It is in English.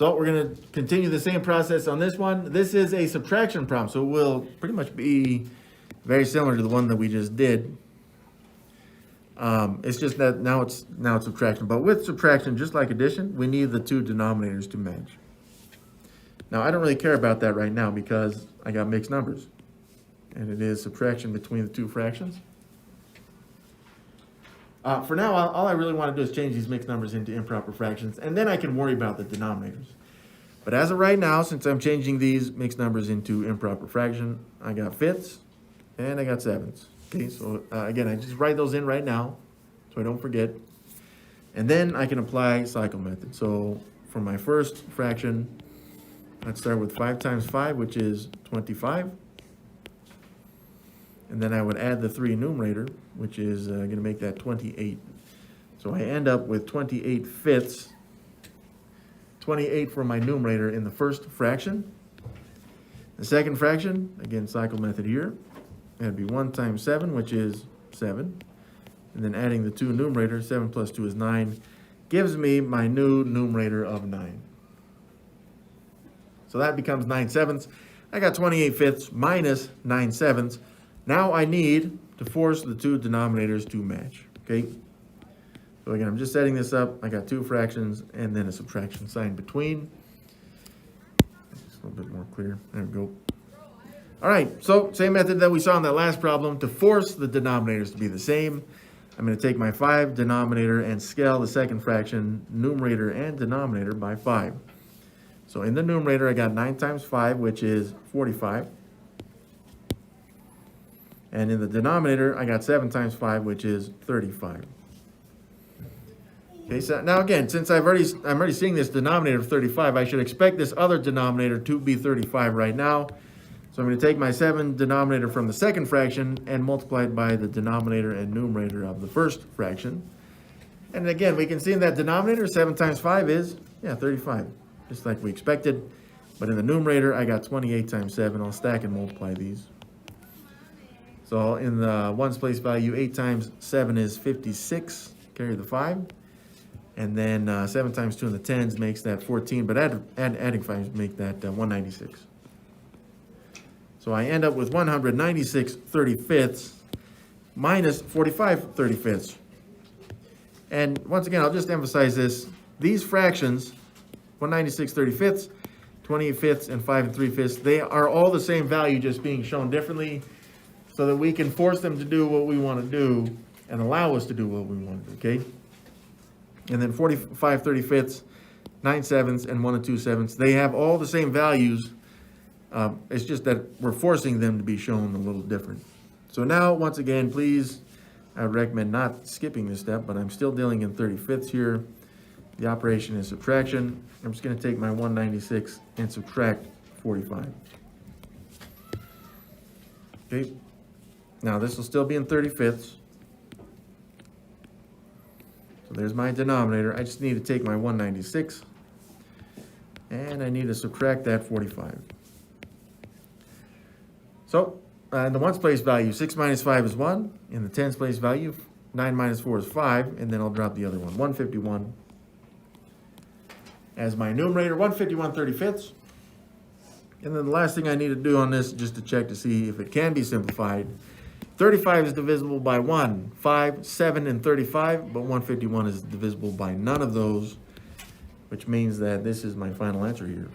So we're going to continue the same process on this one. This is a subtraction problem, so it will pretty much be very similar to the one that we just did. It's just that now it's subtraction. But with subtraction, just like addition, we need the two denominators to match. Now, I don't really care about that right now because I got mixed numbers. And it is subtraction between the two fractions. For now, all I really want to do is change these mixed numbers into improper fractions, and then I can worry about the denominators. But as of right now, since I'm changing these mixed numbers into improper fraction, I got fifths and I got sevenths. Okay, so again, I just write those in right now so I don't forget. And then I can apply cycle method. So for my first fraction, let's start with 5 times 5, which is 25. And then I would add the 3 numerator, which is going to make that 28. So I end up with 28 fifths, 28 for my numerator in the first fraction. The second fraction, again, cycle method here, that'd be 1 times 7, which is 7. And then adding the 2 numerators, 7 plus 2 is 9, gives me my new numerator of 9. So that becomes 9 sevenths. I got 28 fifths minus 9 sevenths. Now I need to force the two denominators to match, okay? So again, I'm just setting this up. I got 2 fractions and then a subtraction sign between. Just a little bit more clear. There we go. All right, so same method that we saw in that last problem. To force the denominators to be the same, I'm going to take my 5 denominator and scale the second fraction, numerator and denominator, by 5. So in the numerator, I got 9 times 5, which is 45. And in the denominator, I got 7 times 5, which is 35. Okay, so now again, since I'm already seeing this denominator of 35, I should expect this other denominator to be 35 right now. So I'm going to take my 7 denominator from the second fraction and multiply it by the denominator and numerator of the first fraction. And again, we can see in that denominator, 7 times 5 is, 35, just like we expected. But in the numerator, I got 28 times 7. I'll stack and multiply these. So in the ones place value, 8 times 7 is 56, carry the 5. And then 7 times 2 in the tens makes that 14, but adding 5 make that 196. So I end up with 196 35ths minus 45 35ths. And once again, I'll just emphasize this. These fractions, 196 35ths, 28 fifths, and 5 3/5, they are all the same value, just being shown differently, so that we can force them to do what we want to do and allow us to do what we want to do, okay? And then 45 35ths, 9 sevenths, and 1 2/7, they have all the same values. It's just that we're forcing them to be shown a little different. So now, once again, please, I would recommend not skipping this step, but I'm still dealing in 35ths here. The operation is subtraction. I'm just going to take my 196 and subtract 45. Okay. Now this will still be in 35ths. So there's my denominator. I just need to take my 196 and I need to subtract that 45. So in the ones place value, 6 minus 5 is 1. In the tens place value, 9 minus 4 is 5. And then I'll drop the other one, 151. As my numerator, 151 35ths. And then the last thing I need to do on this, just to check to see if it can be simplified. 35 is divisible by 1, 5, 7, and 35, but 151 is divisible by none of those, which means that this is my final answer here.